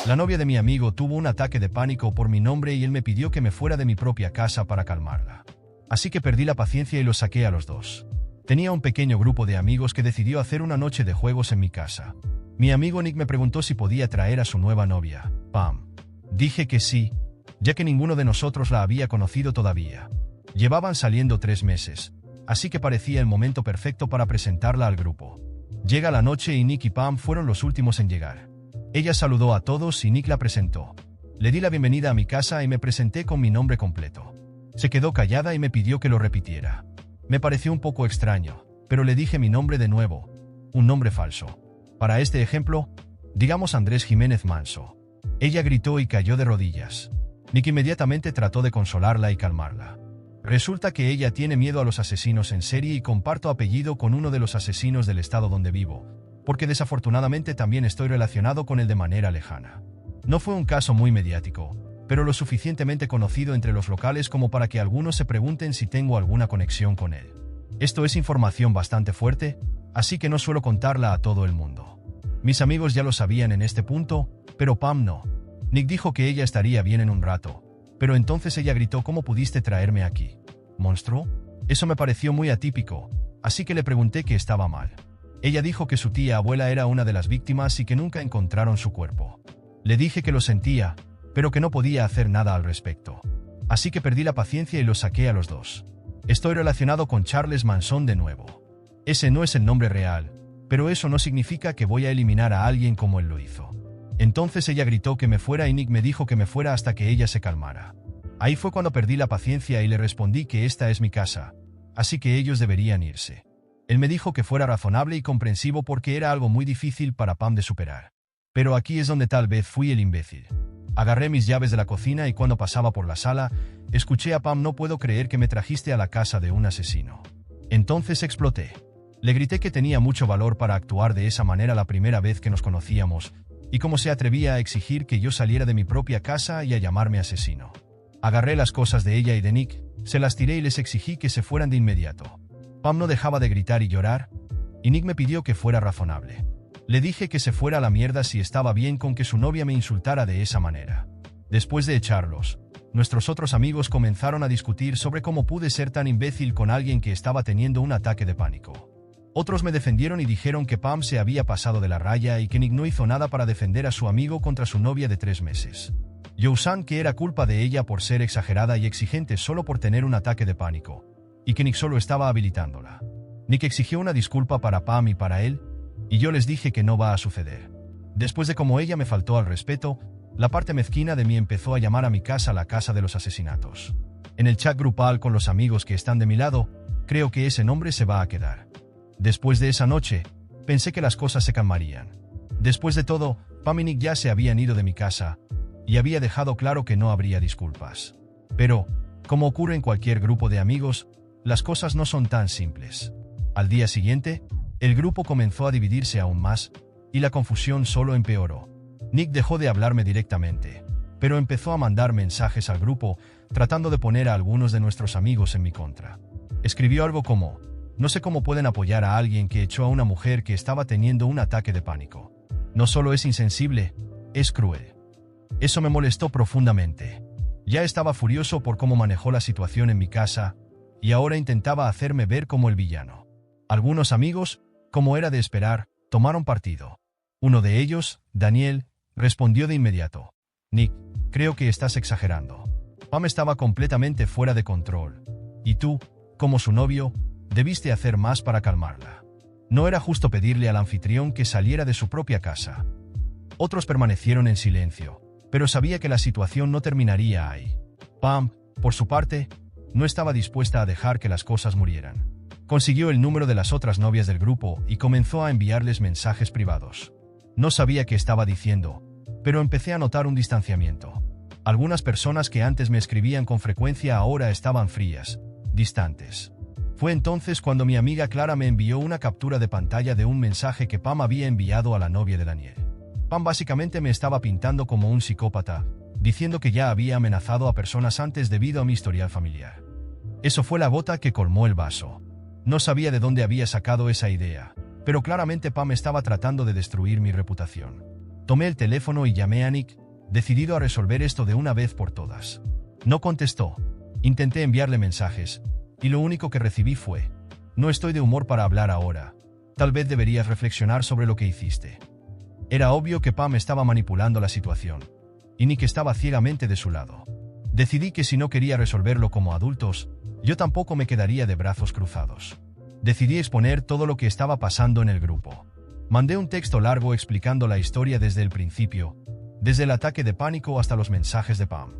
La novia de mi amigo tuvo un ataque de pánico por mi nombre y él me pidió que me fuera de mi propia casa para calmarla. Así que perdí la paciencia y los saqué a los dos. Tenía un pequeño grupo de amigos que decidió hacer una noche de juegos en mi casa. Mi amigo Nick me preguntó si podía traer a su nueva novia, Pam. Dije que sí, ya que ninguno de nosotros la había conocido todavía. Llevaban saliendo 3 meses, así que parecía el momento perfecto para presentarla al grupo. Llega la noche y Nick y Pam fueron los últimos en llegar. Ella saludó a todos y Nick la presentó. Le di la bienvenida a mi casa y me presenté con mi nombre completo. Se quedó callada y me pidió que lo repitiera. Me pareció un poco extraño, pero le dije mi nombre de nuevo, un nombre falso. Para este ejemplo, digamos Andrés Jiménez Manso. Ella gritó y cayó de rodillas. Nick inmediatamente trató de consolarla y calmarla. Resulta que ella tiene miedo a los asesinos en serie y comparto apellido con uno de los asesinos del estado donde vivo, porque desafortunadamente también estoy relacionado con él de manera lejana. No fue un caso muy mediático, pero lo suficientemente conocido entre los locales como para que algunos se pregunten si tengo alguna conexión con él. Esto es información bastante fuerte, así que no suelo contarla a todo el mundo. Mis amigos ya lo sabían en este punto, pero Pam no. Nick dijo que ella estaría bien en un rato, pero entonces ella gritó: ¿cómo pudiste traerme aquí? ¿Monstruo? Eso me pareció muy atípico, así que le pregunté qué estaba mal. Ella dijo que su tía abuela era una de las víctimas y que nunca encontraron su cuerpo. Le dije que lo sentía, pero que no podía hacer nada al respecto. Así que perdí la paciencia y los saqué a los dos. Estoy relacionado con Charles Manson de nuevo. Ese no es el nombre real, pero eso no significa que voy a eliminar a alguien como él lo hizo. Entonces ella gritó que me fuera y Nick me dijo que me fuera hasta que ella se calmara. Ahí fue cuando perdí la paciencia y le respondí que esta es mi casa, así que ellos deberían irse. Él me dijo que fuera razonable y comprensivo porque era algo muy difícil para Pam de superar. Pero aquí es donde tal vez fui el imbécil. Agarré mis llaves de la cocina y cuando pasaba por la sala, escuché a Pam: no puedo creer que me trajiste a la casa de un asesino. Entonces exploté. Le grité que tenía mucho valor para actuar de esa manera la primera vez que nos conocíamos, y cómo se atrevía a exigir que yo saliera de mi propia casa y a llamarme asesino. Agarré las cosas de ella y de Nick, se las tiré y les exigí que se fueran de inmediato. Pam no dejaba de gritar y llorar, y Nick me pidió que fuera razonable. Le dije que se fuera a la mierda si estaba bien con que su novia me insultara de esa manera. Después de echarlos, nuestros otros amigos comenzaron a discutir sobre cómo pude ser tan imbécil con alguien que estaba teniendo un ataque de pánico. Otros me defendieron y dijeron que Pam se había pasado de la raya y que Nick no hizo nada para defender a su amigo contra su novia de 3 meses. Yosan que era culpa de ella por ser exagerada y exigente solo por tener un ataque de pánico, y que Nick solo estaba habilitándola. Nick exigió una disculpa para Pam y para él, y yo les dije que no va a suceder. Después de cómo ella me faltó al respeto, la parte mezquina de mí empezó a llamar a mi casa la casa de los asesinatos. En el chat grupal con los amigos que están de mi lado, creo que ese nombre se va a quedar. Después de esa noche, pensé que las cosas se calmarían. Después de todo, Pam y Nick ya se habían ido de mi casa, y había dejado claro que no habría disculpas. Pero, como ocurre en cualquier grupo de amigos, las cosas no son tan simples. Al día siguiente, el grupo comenzó a dividirse aún más, y la confusión solo empeoró. Nick dejó de hablarme directamente, pero empezó a mandar mensajes al grupo, tratando de poner a algunos de nuestros amigos en mi contra. Escribió algo como: no sé cómo pueden apoyar a alguien que echó a una mujer que estaba teniendo un ataque de pánico. No solo es insensible, es cruel. Eso me molestó profundamente. Ya estaba furioso por cómo manejó la situación en mi casa, y ahora intentaba hacerme ver como el villano. Algunos amigos, como era de esperar, tomaron partido. Uno de ellos, Daniel, respondió de inmediato: Nick, creo que estás exagerando. Pam estaba completamente fuera de control, y tú, como su novio, debiste hacer más para calmarla. No era justo pedirle al anfitrión que saliera de su propia casa. Otros permanecieron en silencio, pero sabía que la situación no terminaría ahí. Pam, por su parte, no estaba dispuesta a dejar que las cosas murieran. Consiguió el número de las otras novias del grupo y comenzó a enviarles mensajes privados. No sabía qué estaba diciendo, pero empecé a notar un distanciamiento. Algunas personas que antes me escribían con frecuencia ahora estaban frías, distantes. Fue entonces cuando mi amiga Clara me envió una captura de pantalla de un mensaje que Pam había enviado a la novia de Daniel. Pam básicamente me estaba pintando como un psicópata, diciendo que ya había amenazado a personas antes debido a mi historial familiar. Eso fue la gota que colmó el vaso. No sabía de dónde había sacado esa idea, pero claramente Pam estaba tratando de destruir mi reputación. Tomé el teléfono y llamé a Nick, decidido a resolver esto de una vez por todas. No contestó. Intenté enviarle mensajes, y lo único que recibí fue: no estoy de humor para hablar ahora. Tal vez deberías reflexionar sobre lo que hiciste. Era obvio que Pam estaba manipulando la situación, y Nick estaba ciegamente de su lado. Decidí que si no quería resolverlo como adultos, yo tampoco me quedaría de brazos cruzados. Decidí exponer todo lo que estaba pasando en el grupo. Mandé un texto largo explicando la historia desde el principio, desde el ataque de pánico hasta los mensajes de Pam.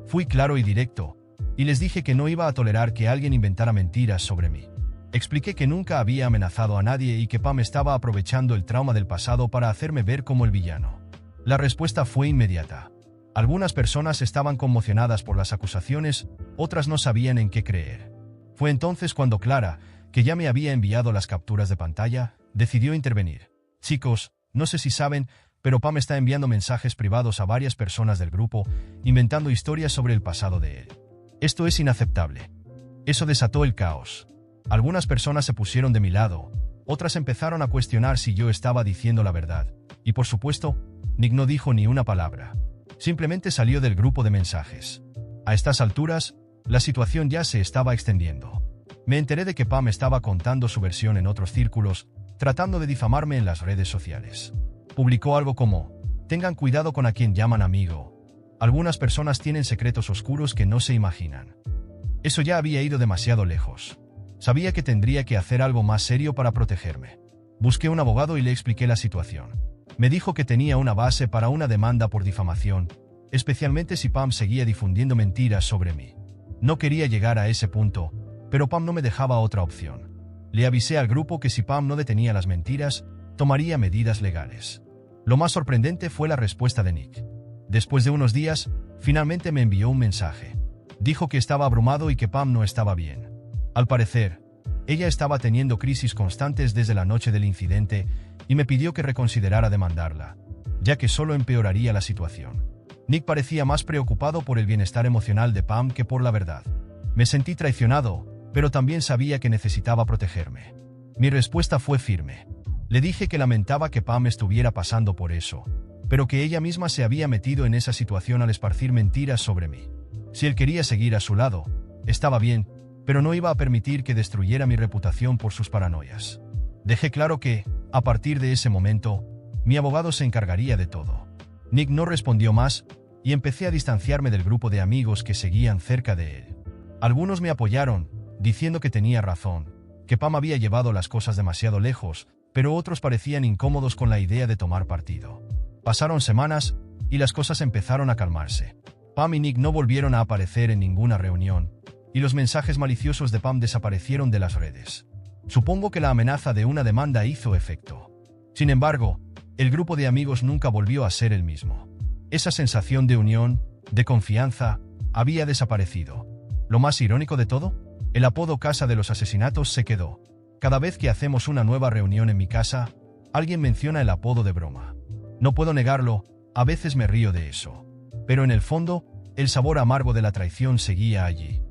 Fui claro y directo, y les dije que no iba a tolerar que alguien inventara mentiras sobre mí. Expliqué que nunca había amenazado a nadie y que Pam estaba aprovechando el trauma del pasado para hacerme ver como el villano. La respuesta fue inmediata. Algunas personas estaban conmocionadas por las acusaciones, otras no sabían en qué creer. Fue entonces cuando Clara, que ya me había enviado las capturas de pantalla, decidió intervenir. Chicos, no sé si saben, pero Pam está enviando mensajes privados a varias personas del grupo, inventando historias sobre el pasado de él. Esto es inaceptable. Eso desató el caos. Algunas personas se pusieron de mi lado, otras empezaron a cuestionar si yo estaba diciendo la verdad, y por supuesto, Nick no dijo ni una palabra. Simplemente salió del grupo de mensajes. A estas alturas, la situación ya se estaba extendiendo. Me enteré de que Pam estaba contando su versión en otros círculos, tratando de difamarme en las redes sociales. Publicó algo como: tengan cuidado con a quien llaman amigo. Algunas personas tienen secretos oscuros que no se imaginan. Eso ya había ido demasiado lejos. Sabía que tendría que hacer algo más serio para protegerme. Busqué un abogado y le expliqué la situación. Me dijo que tenía una base para una demanda por difamación, especialmente si Pam seguía difundiendo mentiras sobre mí. No quería llegar a ese punto, pero Pam no me dejaba otra opción. Le avisé al grupo que si Pam no detenía las mentiras, tomaría medidas legales. Lo más sorprendente fue la respuesta de Nick. Después de unos días, finalmente me envió un mensaje. Dijo que estaba abrumado y que Pam no estaba bien. Al parecer, ella estaba teniendo crisis constantes desde la noche del incidente y me pidió que reconsiderara demandarla, ya que solo empeoraría la situación. Nick parecía más preocupado por el bienestar emocional de Pam que por la verdad. Me sentí traicionado, pero también sabía que necesitaba protegerme. Mi respuesta fue firme. Le dije que lamentaba que Pam estuviera pasando por eso, pero que ella misma se había metido en esa situación al esparcir mentiras sobre mí. Si él quería seguir a su lado, estaba bien, pero no iba a permitir que destruyera mi reputación por sus paranoias. Dejé claro que, a partir de ese momento, mi abogado se encargaría de todo. Nick no respondió más, y empecé a distanciarme del grupo de amigos que seguían cerca de él. Algunos me apoyaron, diciendo que tenía razón, que Pam había llevado las cosas demasiado lejos, pero otros parecían incómodos con la idea de tomar partido. Pasaron semanas, y las cosas empezaron a calmarse. Pam y Nick no volvieron a aparecer en ninguna reunión, y los mensajes maliciosos de Pam desaparecieron de las redes. Supongo que la amenaza de una demanda hizo efecto. Sin embargo, el grupo de amigos nunca volvió a ser el mismo. Esa sensación de unión, de confianza, había desaparecido. Lo más irónico de todo, el apodo Casa de los Asesinatos se quedó. Cada vez que hacemos una nueva reunión en mi casa, alguien menciona el apodo de broma. No puedo negarlo, a veces me río de eso. Pero en el fondo, el sabor amargo de la traición seguía allí.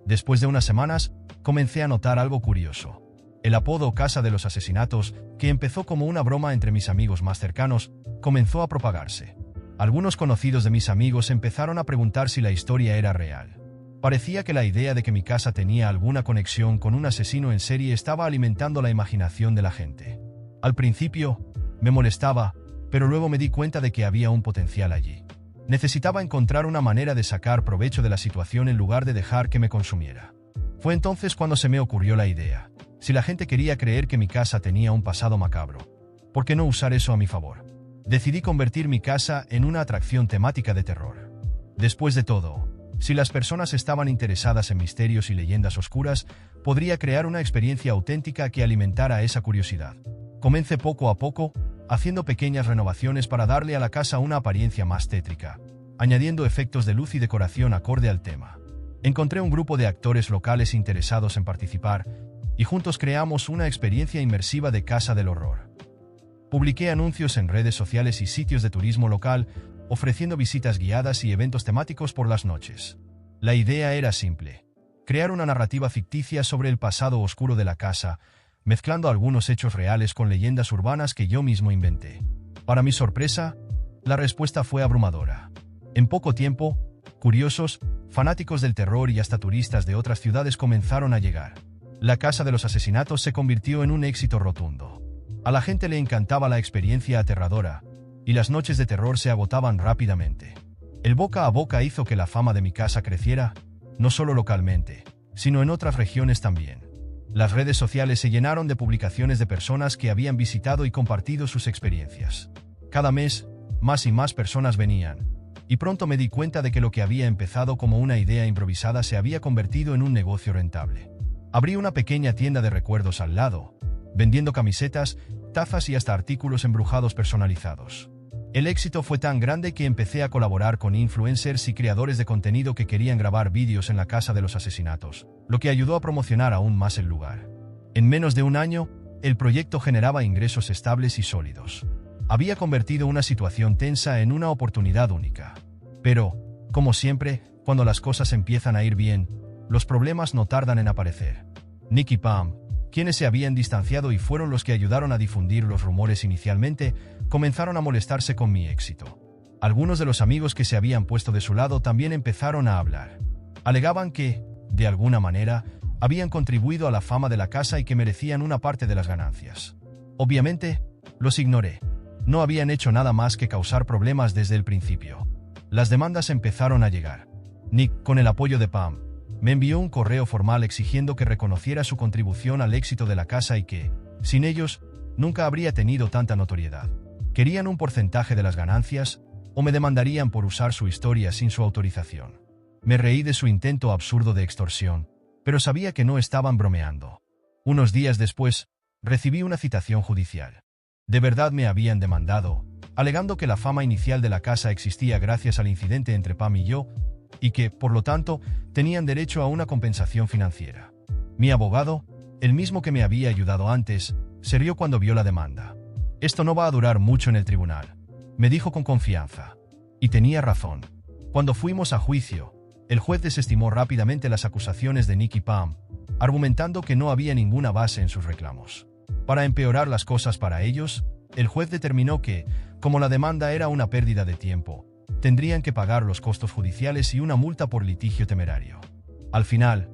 Después de unas semanas, comencé a notar algo curioso. El apodo Casa de los Asesinatos, que empezó como una broma entre mis amigos más cercanos, comenzó a propagarse. Algunos conocidos de mis amigos empezaron a preguntar si la historia era real. Parecía que la idea de que mi casa tenía alguna conexión con un asesino en serie estaba alimentando la imaginación de la gente. Al principio, me molestaba, pero luego me di cuenta de que había un potencial allí. Necesitaba encontrar una manera de sacar provecho de la situación en lugar de dejar que me consumiera. Fue entonces cuando se me ocurrió la idea. Si la gente quería creer que mi casa tenía un pasado macabro, ¿por qué no usar eso a mi favor? Decidí convertir mi casa en una atracción temática de terror. Después de todo, si las personas estaban interesadas en misterios y leyendas oscuras, podría crear una experiencia auténtica que alimentara esa curiosidad. Comencé poco a poco, haciendo pequeñas renovaciones para darle a la casa una apariencia más tétrica, añadiendo efectos de luz y decoración acorde al tema. Encontré un grupo de actores locales interesados en participar, y juntos creamos una experiencia inmersiva de Casa del Horror. Publiqué anuncios en redes sociales y sitios de turismo local, ofreciendo visitas guiadas y eventos temáticos por las noches. La idea era simple: crear una narrativa ficticia sobre el pasado oscuro de la casa, mezclando algunos hechos reales con leyendas urbanas que yo mismo inventé. Para mi sorpresa, La respuesta fue abrumadora. En poco tiempo, curiosos, fanáticos del terror y hasta turistas de otras ciudades comenzaron a llegar. La Casa de los Asesinatos se convirtió en un éxito rotundo. A la gente le encantaba la experiencia aterradora, y las noches de terror se agotaban rápidamente. El boca a boca hizo que la fama de mi casa creciera, no solo localmente, sino en otras regiones también. Las redes sociales se llenaron de publicaciones de personas que habían visitado y compartido sus experiencias. Cada mes, más y más personas venían, y pronto me di cuenta de que lo que había empezado como una idea improvisada se había convertido en un negocio rentable. Abrí una pequeña tienda de recuerdos al lado, vendiendo camisetas, tazas y hasta artículos embrujados personalizados. El éxito fue tan grande que empecé a colaborar con influencers y creadores de contenido que querían grabar vídeos en la Casa de los Asesinatos, lo que ayudó a promocionar aún más el lugar. En menos de un año, el proyecto generaba ingresos estables y sólidos. Había convertido una situación tensa en una oportunidad única. Pero, como siempre, cuando las cosas empiezan a ir bien, los problemas no tardan en aparecer. Nick y Pam, quienes se habían distanciado y fueron los que ayudaron a difundir los rumores inicialmente, comenzaron a molestarse con mi éxito. Algunos de los amigos que se habían puesto de su lado también empezaron a hablar. Alegaban que, de alguna manera, habían contribuido a la fama de la casa y que merecían una parte de las ganancias. Obviamente, los ignoré. No habían hecho nada más que causar problemas desde el principio. Las demandas empezaron a llegar. Nick, con el apoyo de Pam, me envió un correo formal exigiendo que reconociera su contribución al éxito de la casa y que, sin ellos, nunca habría tenido tanta notoriedad. Querían un porcentaje de las ganancias, o me demandarían por usar su historia sin su autorización. Me reí de su intento absurdo de extorsión, pero sabía que no estaban bromeando. Unos días después, recibí una citación judicial. De verdad me habían demandado, alegando que la fama inicial de la casa existía gracias al incidente entre Pam y yo, y que, por lo tanto, tenían derecho a una compensación financiera. Mi abogado, el mismo que me había ayudado antes, se rió cuando vio la demanda. «Esto no va a durar mucho en el tribunal», me dijo con confianza. Y tenía razón. Cuando fuimos a juicio, el juez desestimó rápidamente las acusaciones de Nick y Pam, argumentando que no había ninguna base en sus reclamos. Para empeorar las cosas para ellos, el juez determinó que, como la demanda era una pérdida de tiempo, tendrían que pagar los costos judiciales y una multa por litigio temerario. Al final,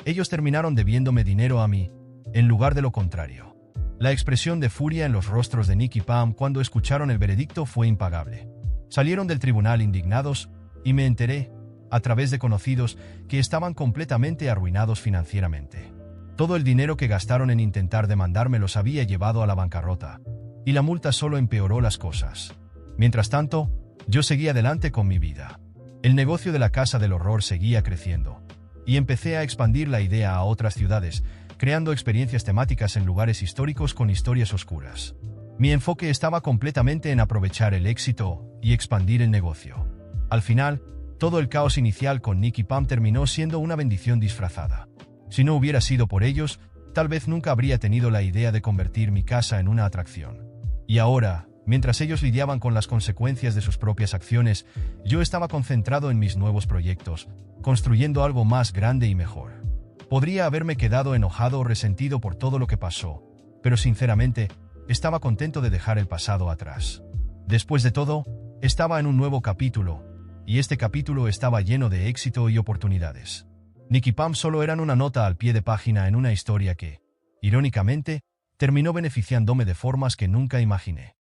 ellos terminaron debiéndome dinero a mí, en lugar de lo contrario. La expresión de furia en los rostros de Nick y Pam cuando escucharon el veredicto fue impagable. Salieron del tribunal indignados, y me enteré, a través de conocidos, que estaban completamente arruinados financieramente. Todo el dinero que gastaron en intentar demandarme los había llevado a la bancarrota, y la multa solo empeoró las cosas. Mientras tanto, yo seguí adelante con mi vida. El negocio de la Casa del Horror seguía creciendo, y empecé a expandir la idea a otras ciudades, creando experiencias temáticas en lugares históricos con historias oscuras. Mi enfoque estaba completamente en aprovechar el éxito y expandir el negocio. Al final, todo el caos inicial con Nick y Pam terminó siendo una bendición disfrazada. Si no hubiera sido por ellos, tal vez nunca habría tenido la idea de convertir mi casa en una atracción. Y ahora, mientras ellos lidiaban con las consecuencias de sus propias acciones, yo estaba concentrado en mis nuevos proyectos, construyendo algo más grande y mejor. Podría haberme quedado enojado o resentido por todo lo que pasó, pero sinceramente, estaba contento de dejar el pasado atrás. Después de todo, estaba en un nuevo capítulo, y este capítulo estaba lleno de éxito y oportunidades. Nick y Pam solo eran una nota al pie de página en una historia que, irónicamente, terminó beneficiándome de formas que nunca imaginé.